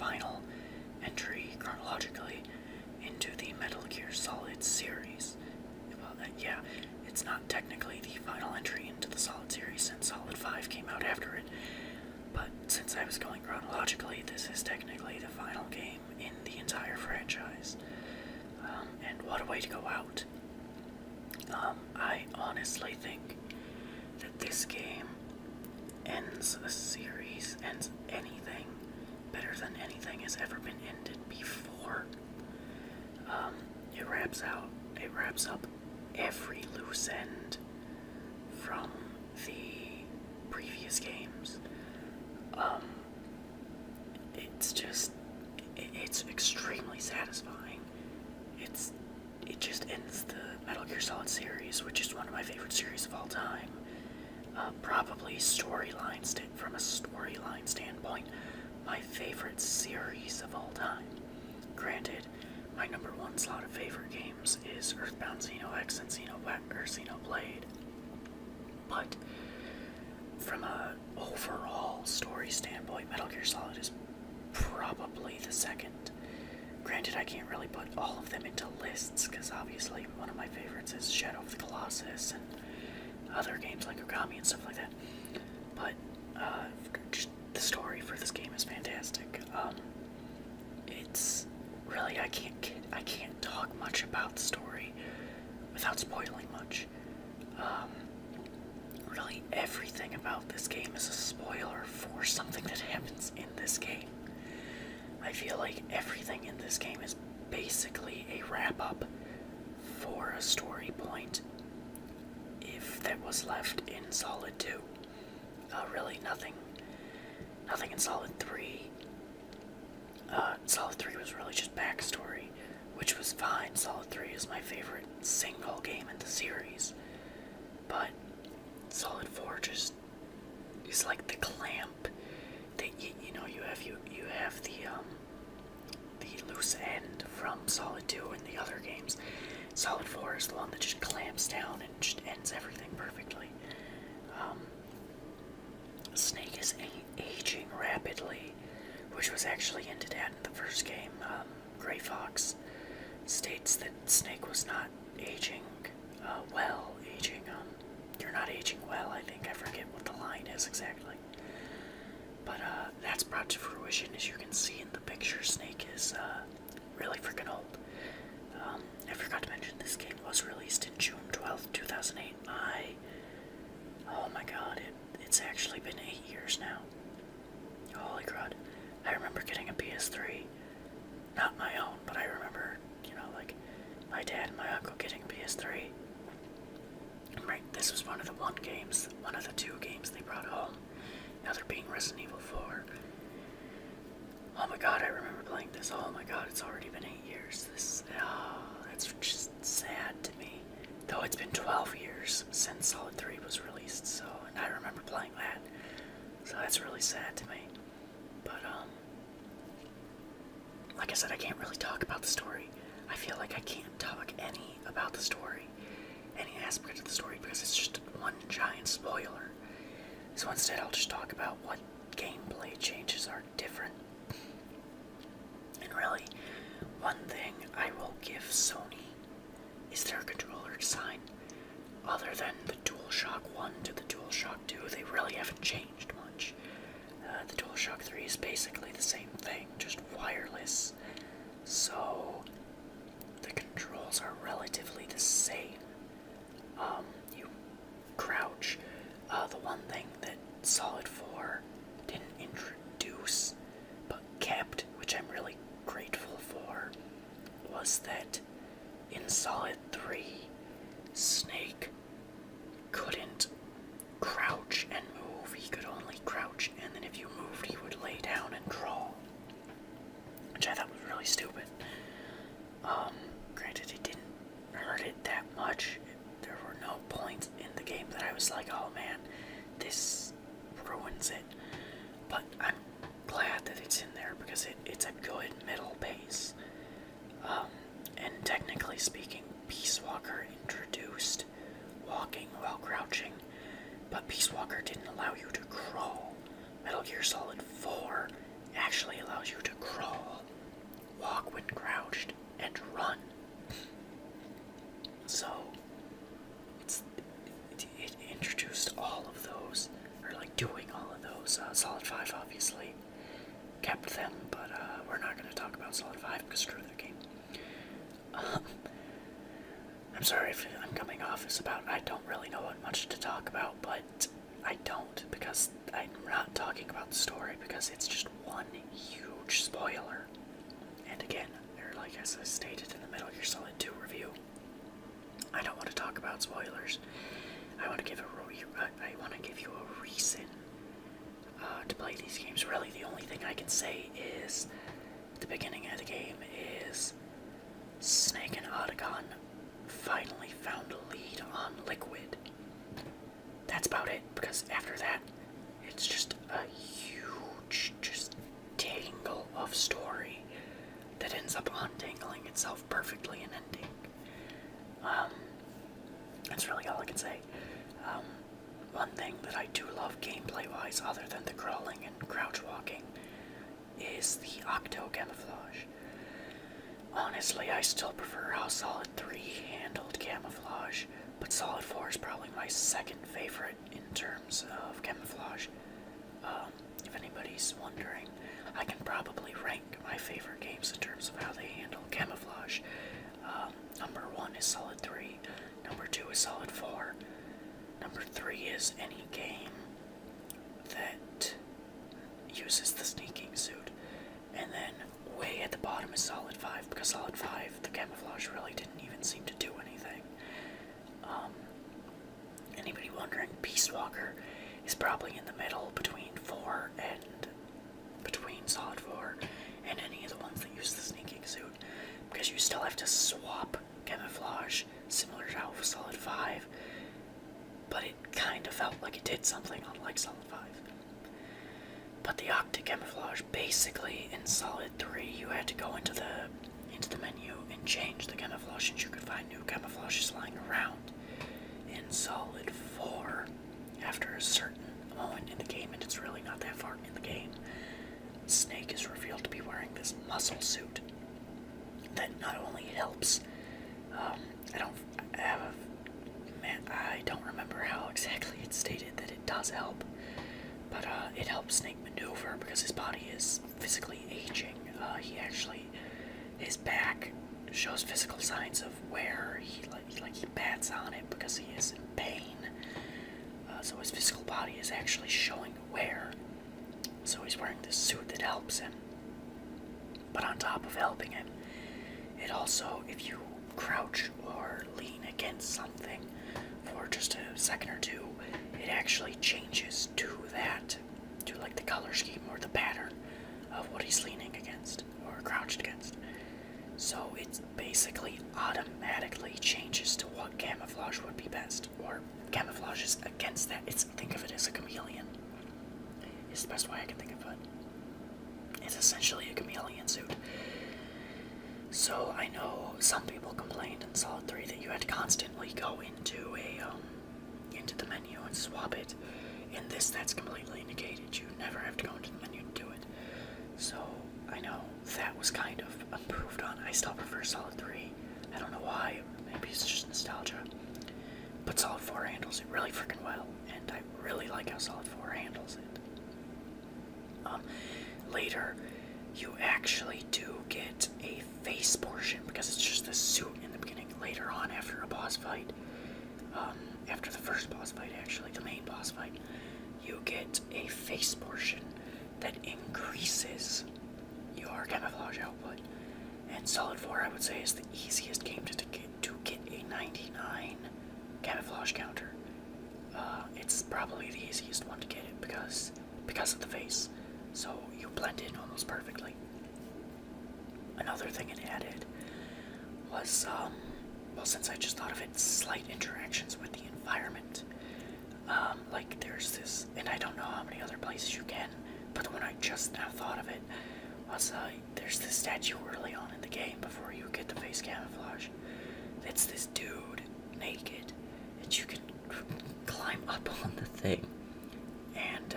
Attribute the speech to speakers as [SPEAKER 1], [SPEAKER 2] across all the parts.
[SPEAKER 1] final entry chronologically into the Metal Gear Solid series. Well, yeah, it's not technically the final entry into the Solid series since Solid 5 came out after it, but since I was going chronologically, this is technically the final game in the entire franchise. And what a way to go out. I honestly think that this game ends a series, ends anything better than anything has ever been ended before. It wraps up every loose end from the previous games. It's extremely satisfying. It just ends the Metal Gear Solid series, which is one of my favorite series of all time. Probably from a storyline standpoint, my favorite series of all time. Granted, my number one slot of favorite games is Earthbound Xeno X and Xenoblade. But from a overall story standpoint, Metal Gear Solid is probably the second. Granted, I can't really put all of them into lists, because obviously one of my favorites is Shadow of the Colossus and other games like Okami and stuff like that. But just the story for this game is fantastic. It's really I can't talk much about the story without spoiling much. Really everything about this game is a spoiler for something that happens in this game. I feel like everything in this game is basically a wrap-up for a story point if that was left in Solid 2. Really nothing in Solid 3. Solid 3 was really just backstory, which was fine. Solid 3 is my favorite single game in the series. But Solid 4 just is like the clamp that you have the loose end from Solid 2 and the other games. Solid 4 is the one that just clamps down and just ends everything perfectly. Snake is aging rapidly, which was actually hinted at in the first game. Gray Fox states that Snake was not aging well. You're not aging well, I think. I forget what the line is exactly. But that's brought to fruition. As you can see in the picture, Snake is really freaking old. I forgot to mention this game was released in June 12th, 2008. Oh my god, it's actually been 8 years now. Holy crud. I remember getting a PS3. Not my own, but I remember, my dad and my uncle getting a PS3. Right, this was one of the two games they brought home. The other being Resident Evil 4. Oh my god, I remember playing this. Oh my god, it's already been 8 years. That's just sad to me. Though it's been 12 years since Solid 3 was released, and I remember playing that. So that's really sad to me. But, like I said, I can't really talk about the story. I feel like I can't talk about the story, any aspect of the story, because it's just one giant spoiler. So instead I'll just talk about what gameplay changes are different. And really, one thing I will give Sony is their controller design. Other than the DualShock 1 to the DualShock 2, they really haven't changed much. The DualShock 3 is basically the same thing, just wireless. So the controls are relatively the same. You crouch. The one thing that Solid 4 didn't introduce, but kept, which I'm really grateful for, was that in Solid 3, Snake couldn't crouch and move. He could only crouch, and then if you moved, he would lay down and crawl, which I thought was really stupid. Granted, it didn't hurt it that much. There were no points in the game that I was like, oh man, this ruins it. But I'm glad that it's in there because it's a good middle pace. And technically speaking, Peace Walker introduced walking while crouching, but Peace Walker didn't allow you to crawl. Metal Gear Solid 4 actually allows you to crawl, walk when crouched, and run. So it introduced all of those, or like doing all of those. Solid 5 obviously kept them, but we're not going to talk about Solid 5 because screw that game. I'm sorry if I'm coming off as about I don't really know what much to talk about, but I don't, because I'm not talking about the story because it's just one huge spoiler. And again, like as I stated in the Metal Gear Solid 2 review, I don't want to talk about spoilers. I want to give you a reason to play these games. Really, the only thing I can say is the beginning of the game is Snake and Otacon finally found a lead on Liquid. That's about it, because after that, it's just a huge, just tangle of story that ends up untangling itself perfectly and ending. That's really all I can say. One thing that I do love gameplay-wise, other than the crawling and crouch walking, is the octo camouflage. Honestly, I still prefer how Solid 3 handled camouflage, but Solid 4 is probably my second favorite in terms of camouflage. If anybody's wondering, I can probably rank my favorite games in terms of how they handle camouflage. Number 1 is Solid 3, number 2 is Solid 4, number 3 is any game that uses the sneaking suit, and then way at the bottom is Solid 5, because Solid 5, the camouflage really didn't even seem to do anything. Anybody wondering, Peace Walker is probably in the middle between Solid 4 and any of the ones that use the sneaking suit, because you still have to swap camouflage, similar to how with Solid 5, but it kind of felt like it did something unlike Solid 5. But the Octa camouflage, basically in Solid 3, you had to go into the menu and change the camouflage, and you could find new camouflages lying around. In Solid 4, after a certain moment in the game, and it's really not that far in the game, Snake is revealed to be wearing this muscle suit that not only helps, I don't remember how exactly it's stated that it does help, but it helps Snake maneuver because his body is physically aging. His back shows physical signs of wear. He bats on it because he is in pain. So his physical body is actually showing wear. So he's wearing this suit that helps him. But on top of helping him, it also, if you crouch or lean against something for just a second or two, it actually changes to like the color scheme or the pattern of what he's leaning against or crouched against. So it basically automatically changes to what camouflage would be best, or camouflages against that. Think of it as a chameleon. It's the best way I can think of it. It's essentially a chameleon suit. So I know some people complained in Solid 3 that you had to constantly go into the menu and swap it. In this, that's completely negated. You never have to go into the menu to do it. So I know that was kind of improved on. I still prefer Solid 3. I don't know why. Maybe it's just nostalgia. But Solid 4 handles it really freaking well, and I really like how Solid 4 handles it. Later, you actually do get a face portion, because it's just a suit in the beginning. Later on, after a boss fight, after the first boss fight, actually, the main boss fight, you get a face portion that increases your camouflage output. And Solid 4, I would say, is the easiest game to get a 99 camouflage counter. It's probably the easiest one to get it because of the face. So you blend in almost perfectly. Another thing it added was, since I just thought of it, slight interactions with the environment. Like there's this, and I don't know how many other places you can, but the one I just now thought of it was, there's this statue early on in the game before you get the face camouflage. It's this dude, naked, and you can climb up on the thing and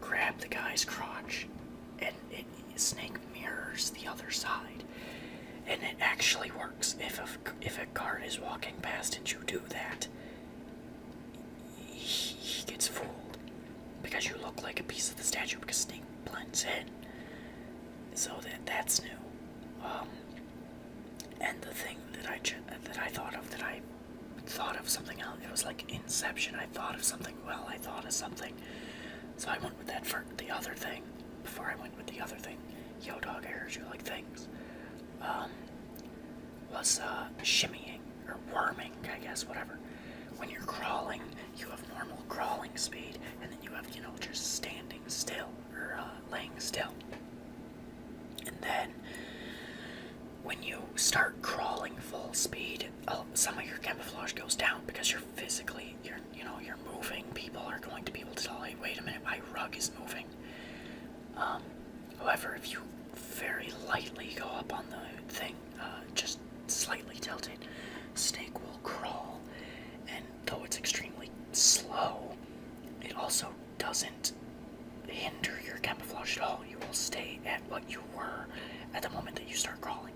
[SPEAKER 1] grab the guy's crotch Snake mirrors the other side. And it actually works. If a guard is walking past and you do that, he gets fooled. Because you look like a piece of the statue because Snake blends in. So that's new. And the thing that I thought of something else. It was like Inception. I thought of something. So I went with that for the other thing. Before I went with the other thing, yo dog, I heard you like things. Was shimmying or worming, I guess, whatever. When you're crawling, you have normal crawling speed, and then you have, just standing still or laying still. And then when you start crawling full speed, some of your camouflage goes down because you're moving. People are going to be able to tell, hey, wait a minute, my rug is moving. However, if you very lightly go up on the thing, just slightly tilted, Snake will crawl, and though it's extremely slow, it also doesn't hinder your camouflage at all. You will stay at what you were at the moment that you start crawling.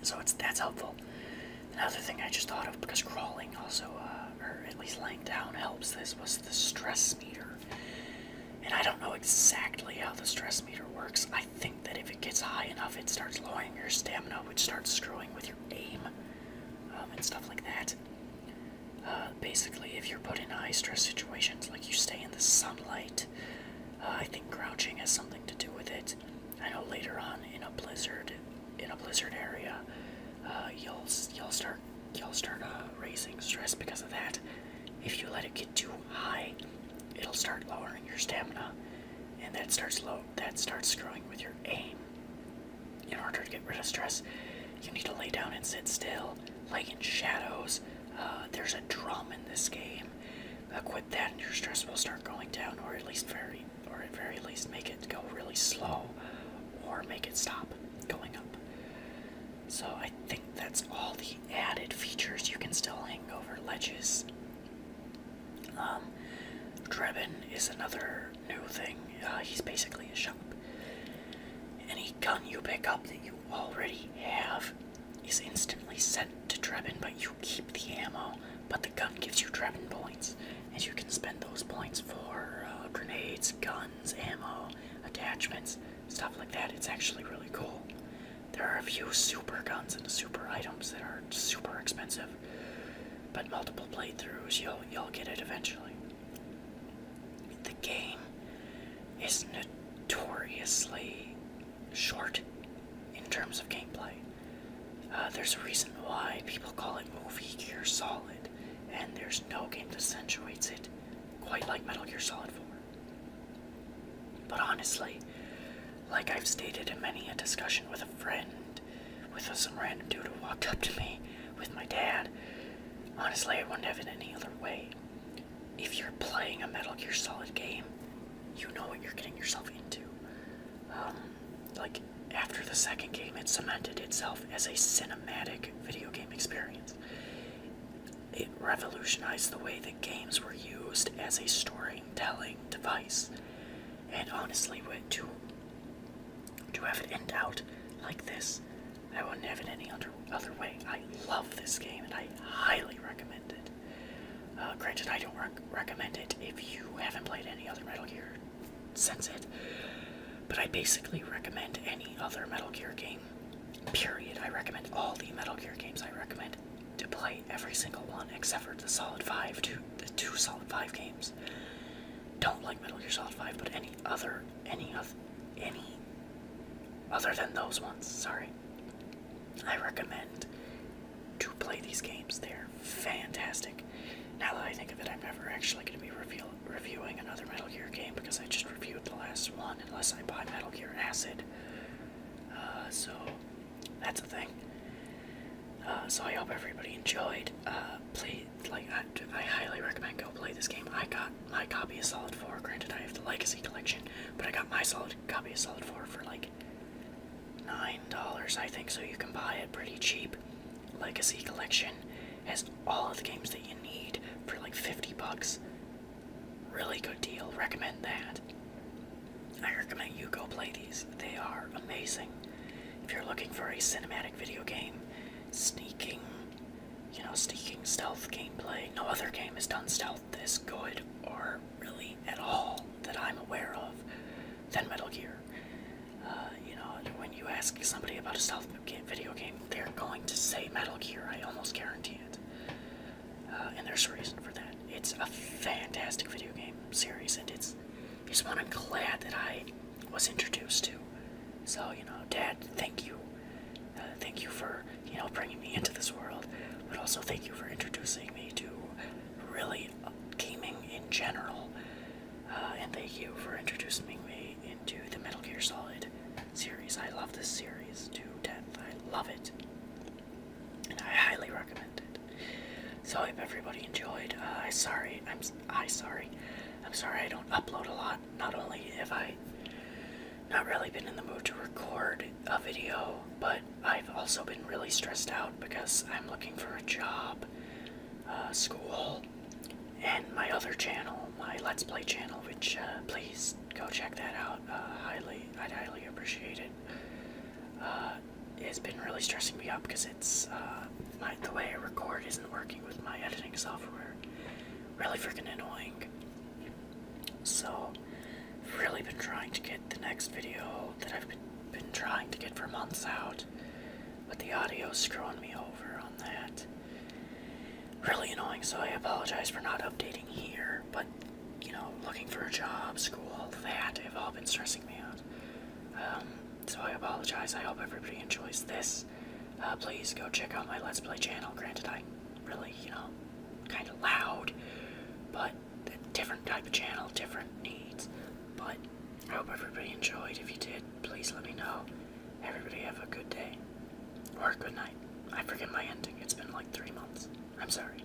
[SPEAKER 1] So that's helpful. Another thing I just thought of, because crawling also, or at least laying down helps this, was the stress meter. And I don't know exactly how the stress meter works. I think that if it gets high enough, it starts lowering your stamina, which starts screwing with your aim, and stuff like that. Basically, if you're put in high stress situations, like you stay in the sunlight, I think crouching has something to do with it. I know later on in a blizzard area, you'll start raising stress because of that. If you let it get too high, it'll start lowering your stamina, and that starts screwing with your aim. In order to get rid of stress, you need to lay down and sit still, lay in shadows. There's a drum in this game. Equip that, and your stress will start going down, or at very least make it go really slow, or make it stop going up. So I think that's all the added features. You can still hang over ledges. Drebin is another new thing. He's basically a shop. Any gun you pick up that you already have is instantly sent to Drebin, but you keep the ammo, but the gun gives you Drebin points, and you can spend those points for grenades, guns, ammo, attachments, stuff like that. It's actually really cool. There are a few super guns and super items that are super expensive, but multiple playthroughs, you'll get it eventually. The game is notoriously short in terms of gameplay. There's a reason why people call it Movie Gear Solid, and there's no game that accentuates it quite like Metal Gear Solid 4. But honestly, like I've stated in many a discussion with a friend, with some random dude who walked up to me with my dad, honestly, I wouldn't have it any other way. If you're playing a Metal Gear Solid game, you know what you're getting yourself into. After the second game, it cemented itself as a cinematic video game experience. It revolutionized the way that games were used as a storytelling device. And honestly, to have it end out like this, I wouldn't have it any other way. I love this game, and I highly recommend it. Granted, I don't recommend it if you haven't played any other Metal Gear since it, but I basically recommend any other Metal Gear game, period. I recommend all the Metal Gear games. I recommend to play every single one except for the two Solid 5 games. Don't like Metal Gear Solid 5, but any other than those ones, sorry. I recommend to play these games. They're fantastic. Now that I think of it, I'm never actually going to be reviewing another Metal Gear game because I just reviewed the last one, unless I buy Metal Gear Acid. So that's a thing. So I hope everybody enjoyed. I highly recommend go play this game. I got my copy of Solid 4. Granted, I have the Legacy Collection, but I got my copy of Solid 4 for like $9, I think, so you can buy it pretty cheap. Legacy Collection has all of the games that you need for like $50. Really good deal. Recommend that. I recommend you go play these. They are amazing. If you're looking for a cinematic video game, sneaking, sneaking stealth gameplay, no other game has done stealth this good or really at all that I'm aware of than Metal Gear. When you ask somebody about a stealth video game, they're going to say Metal Gear. I almost guarantee it. And there's a reason for that. It's a fantastic video game series, and it's one I'm glad that I was introduced to. So, Dad, thank you. Thank you for, bringing me into this world, but also thank you for introducing me to really gaming in general. And thank you for introducing me into the Metal Gear Solid series. I love this series to death. I love it. And I highly recommend it. So I hope everybody enjoyed. I'm sorry I don't upload a lot. Not only have I not really been in the mood to record a video, but I've also been really stressed out because I'm looking for a job, school, and my other channel, my Let's Play channel, which please go check that out. I'd highly appreciate it. It's been really stressing me out because it's the way I record isn't working with my editing software. Really freaking annoying. So, I've really been trying to get the next video that I've been trying to get for months out, but the audio's screwing me over on that. Really annoying, so I apologize for not updating here, but, looking for a job, school, that have all been stressing me out. So I apologize. I hope everybody enjoys this. Please go check out my Let's Play channel. Granted, I'm really, kind of loud, but a different type of channel, different needs. But I hope everybody enjoyed. If you did, please let me know. Everybody have a good day. Or a good night. I forget my ending. It's been like 3 months. I'm sorry.